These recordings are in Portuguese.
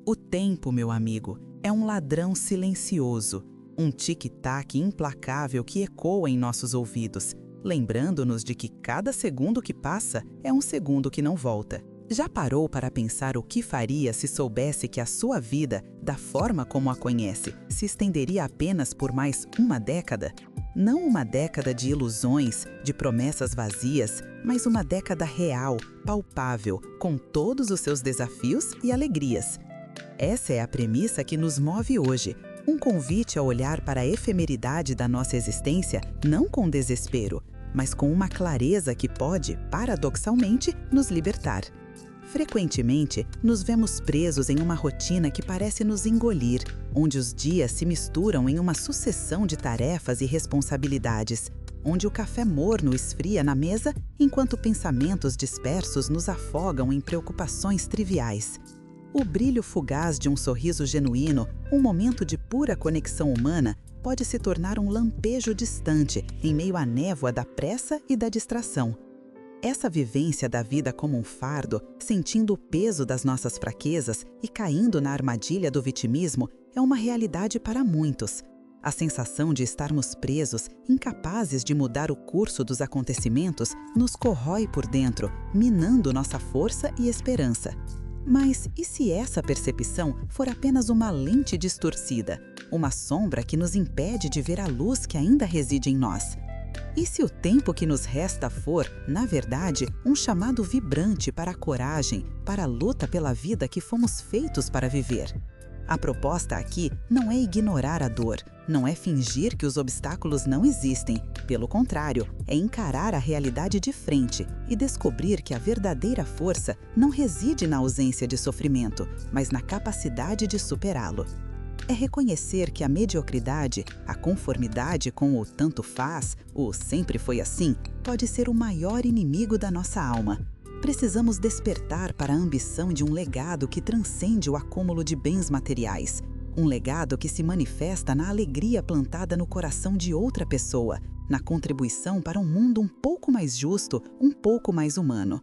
O tempo, meu amigo, é um ladrão silencioso, um tic-tac implacável que ecoa em nossos ouvidos, lembrando-nos de que cada segundo que passa é um segundo que não volta. Já parou para pensar o que faria se soubesse que a sua vida, da forma como a conhece, se estenderia apenas por mais uma década? Não uma década de ilusões, de promessas vazias, mas uma década real, palpável, com todos os seus desafios e alegrias. Essa é a premissa que nos move hoje, um convite a olhar para a efemeridade da nossa existência não com desespero, mas com uma clareza que pode, paradoxalmente, nos libertar. Frequentemente, nos vemos presos em uma rotina que parece nos engolir, onde os dias se misturam em uma sucessão de tarefas e responsabilidades, onde o café morno esfria na mesa enquanto pensamentos dispersos nos afogam em preocupações triviais. O brilho fugaz de um sorriso genuíno, um momento de pura conexão humana, pode se tornar um lampejo distante em meio à névoa da pressa e da distração. Essa vivência da vida como um fardo, sentindo o peso das nossas fraquezas e caindo na armadilha do vitimismo, é uma realidade para muitos. A sensação de estarmos presos, incapazes de mudar o curso dos acontecimentos, nos corrói por dentro, minando nossa força e esperança. Mas e se essa percepção for apenas uma lente distorcida, uma sombra que nos impede de ver a luz que ainda reside em nós? E se o tempo que nos resta for, na verdade, um chamado vibrante para a coragem, para a luta pela vida que fomos feitos para viver? A proposta aqui não é ignorar a dor, não é fingir que os obstáculos não existem. Pelo contrário, é encarar a realidade de frente e descobrir que a verdadeira força não reside na ausência de sofrimento, mas na capacidade de superá-lo. É reconhecer que a mediocridade, a conformidade com o tanto faz, o sempre foi assim, pode ser o maior inimigo da nossa alma. Precisamos despertar para a ambição de um legado que transcende o acúmulo de bens materiais. Um legado que se manifesta na alegria plantada no coração de outra pessoa, na contribuição para um mundo um pouco mais justo, um pouco mais humano.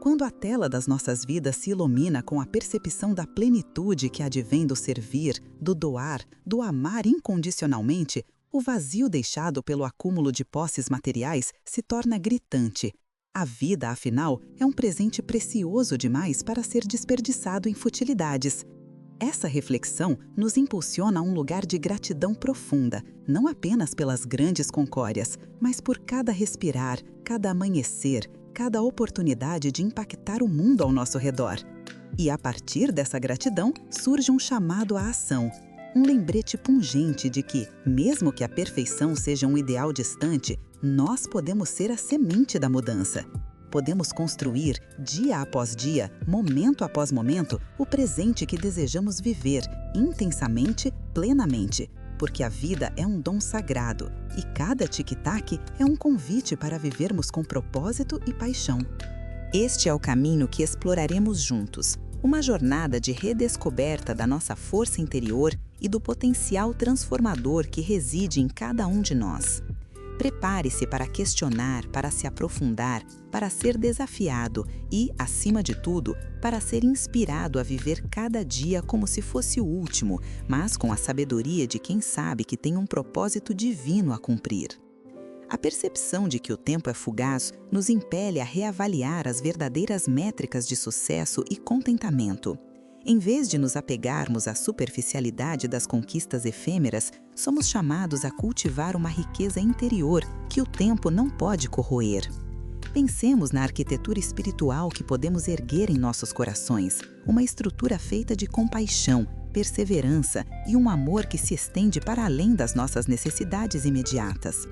Quando a tela das nossas vidas se ilumina com a percepção da plenitude que advém do servir, do doar, do amar incondicionalmente, o vazio deixado pelo acúmulo de posses materiais se torna gritante. A vida, afinal, é um presente precioso demais para ser desperdiçado em futilidades. Essa reflexão nos impulsiona a um lugar de gratidão profunda, não apenas pelas grandes concórias, mas por cada respirar, cada amanhecer, cada oportunidade de impactar o mundo ao nosso redor. E a partir dessa gratidão surge um chamado à ação, um lembrete pungente de que, mesmo que a perfeição seja um ideal distante, nós podemos ser a semente da mudança. Podemos construir, dia após dia, momento após momento, o presente que desejamos viver, intensamente, plenamente. Porque a vida é um dom sagrado e cada tic-tac é um convite para vivermos com propósito e paixão. Este é o caminho que exploraremos juntos, uma jornada de redescoberta da nossa força interior e do potencial transformador que reside em cada um de nós. Prepare-se para questionar, para se aprofundar, para ser desafiado e, acima de tudo, para ser inspirado a viver cada dia como se fosse o último, mas com a sabedoria de quem sabe que tem um propósito divino a cumprir. A percepção de que o tempo é fugaz nos impele a reavaliar as verdadeiras métricas de sucesso e contentamento. Em vez de nos apegarmos à superficialidade das conquistas efêmeras, somos chamados a cultivar uma riqueza interior que o tempo não pode corroer. Pensemos na arquitetura espiritual que podemos erguer em nossos corações, uma estrutura feita de compaixão, perseverança e um amor que se estende para além das nossas necessidades imediatas.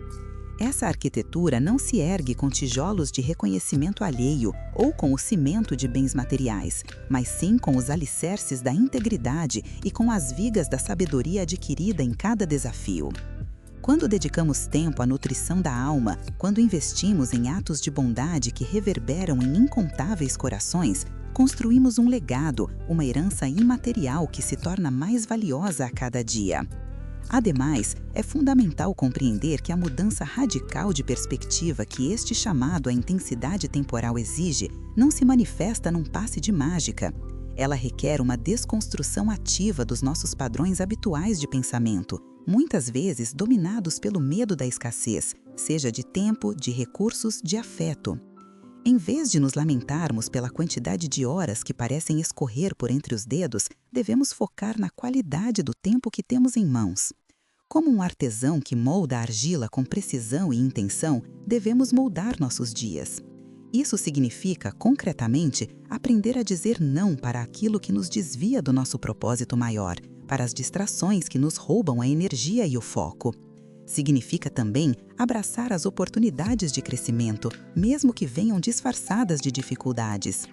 Essa arquitetura não se ergue com tijolos de reconhecimento alheio ou com o cimento de bens materiais, mas sim com os alicerces da integridade e com as vigas da sabedoria adquirida em cada desafio. Quando dedicamos tempo à nutrição da alma, quando investimos em atos de bondade que reverberam em incontáveis corações, construímos um legado, uma herança imaterial que se torna mais valiosa a cada dia. Ademais, é fundamental compreender que a mudança radical de perspectiva que este chamado à intensidade temporal exige não se manifesta num passe de mágica. Ela requer uma desconstrução ativa dos nossos padrões habituais de pensamento, muitas vezes dominados pelo medo da escassez, seja de tempo, de recursos, de afeto. Em vez de nos lamentarmos pela quantidade de horas que parecem escorrer por entre os dedos, devemos focar na qualidade do tempo que temos em mãos. Como um artesão que molda a argila com precisão e intenção, devemos moldar nossos dias. Isso significa, concretamente, aprender a dizer não para aquilo que nos desvia do nosso propósito maior, para as distrações que nos roubam a energia e o foco. Significa também abraçar as oportunidades de crescimento, mesmo que venham disfarçadas de dificuldades.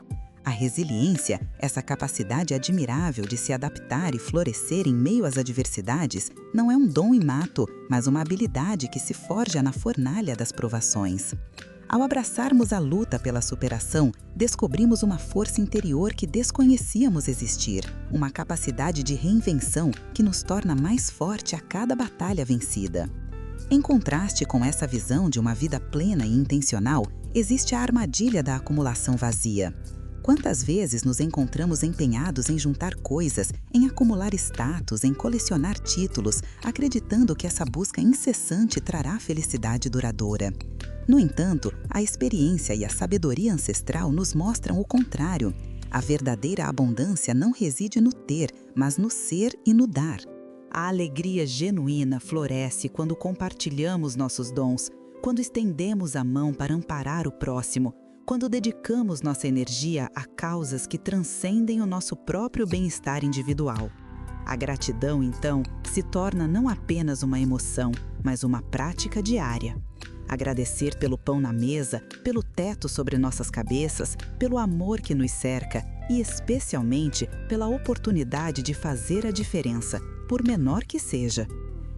A resiliência, essa capacidade admirável de se adaptar e florescer em meio às adversidades, não é um dom inato, mas uma habilidade que se forja na fornalha das provações. Ao abraçarmos a luta pela superação, descobrimos uma força interior que desconhecíamos existir, uma capacidade de reinvenção que nos torna mais forte a cada batalha vencida. Em contraste com essa visão de uma vida plena e intencional, existe a armadilha da acumulação vazia. Quantas vezes nos encontramos empenhados em juntar coisas, em acumular status, em colecionar títulos, acreditando que essa busca incessante trará felicidade duradoura? No entanto, a experiência e a sabedoria ancestral nos mostram o contrário. A verdadeira abundância não reside no ter, mas no ser e no dar. A alegria genuína floresce quando compartilhamos nossos dons, quando estendemos a mão para amparar o próximo, quando dedicamos nossa energia a causas que transcendem o nosso próprio bem-estar individual. A gratidão, então, se torna não apenas uma emoção, mas uma prática diária. Agradecer pelo pão na mesa, pelo teto sobre nossas cabeças, pelo amor que nos cerca e, especialmente, pela oportunidade de fazer a diferença, por menor que seja.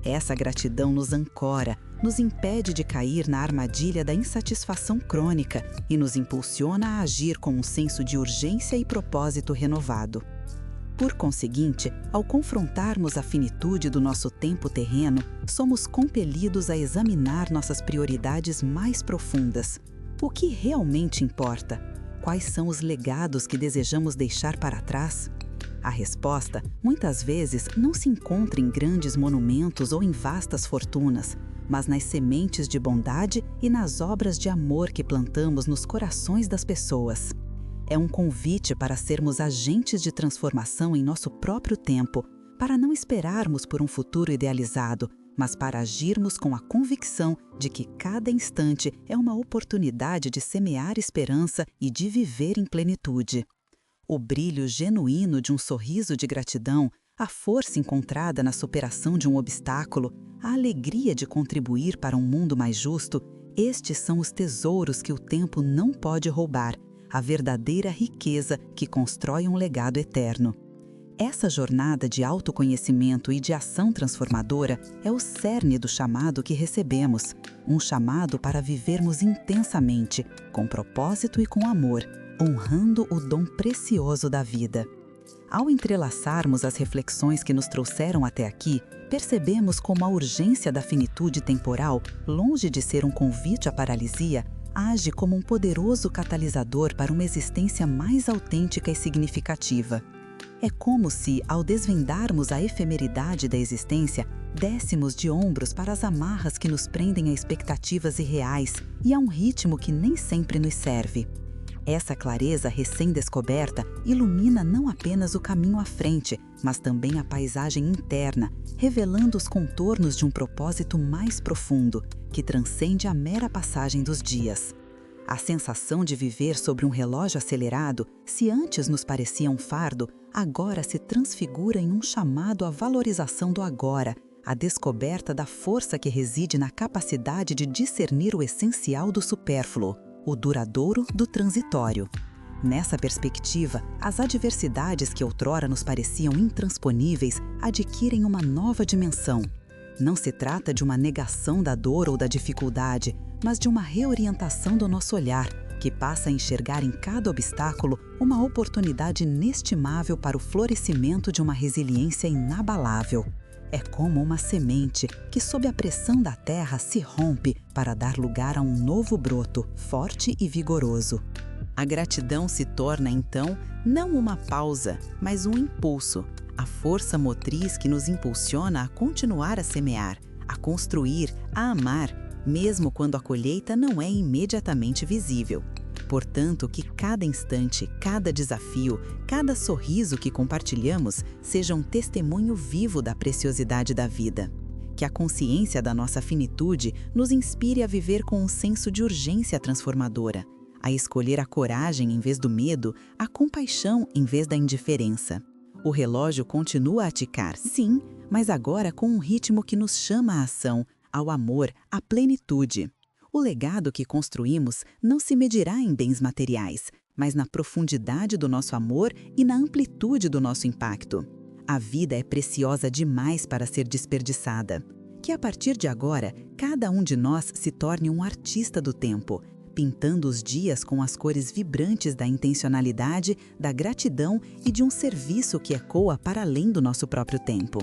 Essa gratidão nos ancora, nos impede de cair na armadilha da insatisfação crônica e nos impulsiona a agir com um senso de urgência e propósito renovado. Por conseguinte, ao confrontarmos a finitude do nosso tempo terreno, somos compelidos a examinar nossas prioridades mais profundas. O que realmente importa? Quais são os legados que desejamos deixar para trás? A resposta, muitas vezes, não se encontra em grandes monumentos ou em vastas fortunas, mas nas sementes de bondade e nas obras de amor que plantamos nos corações das pessoas. É um convite para sermos agentes de transformação em nosso próprio tempo, para não esperarmos por um futuro idealizado, mas para agirmos com a convicção de que cada instante é uma oportunidade de semear esperança e de viver em plenitude. O brilho genuíno de um sorriso de gratidão, a força encontrada na superação de um obstáculo, a alegria de contribuir para um mundo mais justo, estes são os tesouros que o tempo não pode roubar, a verdadeira riqueza que constrói um legado eterno. Essa jornada de autoconhecimento e de ação transformadora é o cerne do chamado que recebemos, um chamado para vivermos intensamente, com propósito e com amor, honrando o dom precioso da vida. Ao entrelaçarmos as reflexões que nos trouxeram até aqui, percebemos como a urgência da finitude temporal, longe de ser um convite à paralisia, age como um poderoso catalisador para uma existência mais autêntica e significativa. É como se, ao desvendarmos a efemeridade da existência, dessemos de ombros para as amarras que nos prendem a expectativas irreais e a um ritmo que nem sempre nos serve. Essa clareza recém-descoberta ilumina não apenas o caminho à frente, mas também a paisagem interna, revelando os contornos de um propósito mais profundo, que transcende a mera passagem dos dias. A sensação de viver sobre um relógio acelerado, se antes nos parecia um fardo, agora se transfigura em um chamado à valorização do agora, a descoberta da força que reside na capacidade de discernir o essencial do supérfluo, o duradouro do transitório. Nessa perspectiva, as adversidades que outrora nos pareciam intransponíveis adquirem uma nova dimensão. Não se trata de uma negação da dor ou da dificuldade, mas de uma reorientação do nosso olhar, que passa a enxergar em cada obstáculo uma oportunidade inestimável para o florescimento de uma resiliência inabalável. É como uma semente que, sob a pressão da terra, se rompe para dar lugar a um novo broto, forte e vigoroso. A gratidão se torna, então, não uma pausa, mas um impulso, a força motriz que nos impulsiona a continuar a semear, a construir, a amar, mesmo quando a colheita não é imediatamente visível. Portanto, que cada instante, cada desafio, cada sorriso que compartilhamos seja um testemunho vivo da preciosidade da vida. Que a consciência da nossa finitude nos inspire a viver com um senso de urgência transformadora, a escolher a coragem em vez do medo, a compaixão em vez da indiferença. O relógio continua a ticar, sim, mas agora com um ritmo que nos chama à ação, ao amor, à plenitude. O legado que construímos não se medirá em bens materiais, mas na profundidade do nosso amor e na amplitude do nosso impacto. A vida é preciosa demais para ser desperdiçada. Que a partir de agora, cada um de nós se torne um artista do tempo, pintando os dias com as cores vibrantes da intencionalidade, da gratidão e de um serviço que ecoa para além do nosso próprio tempo.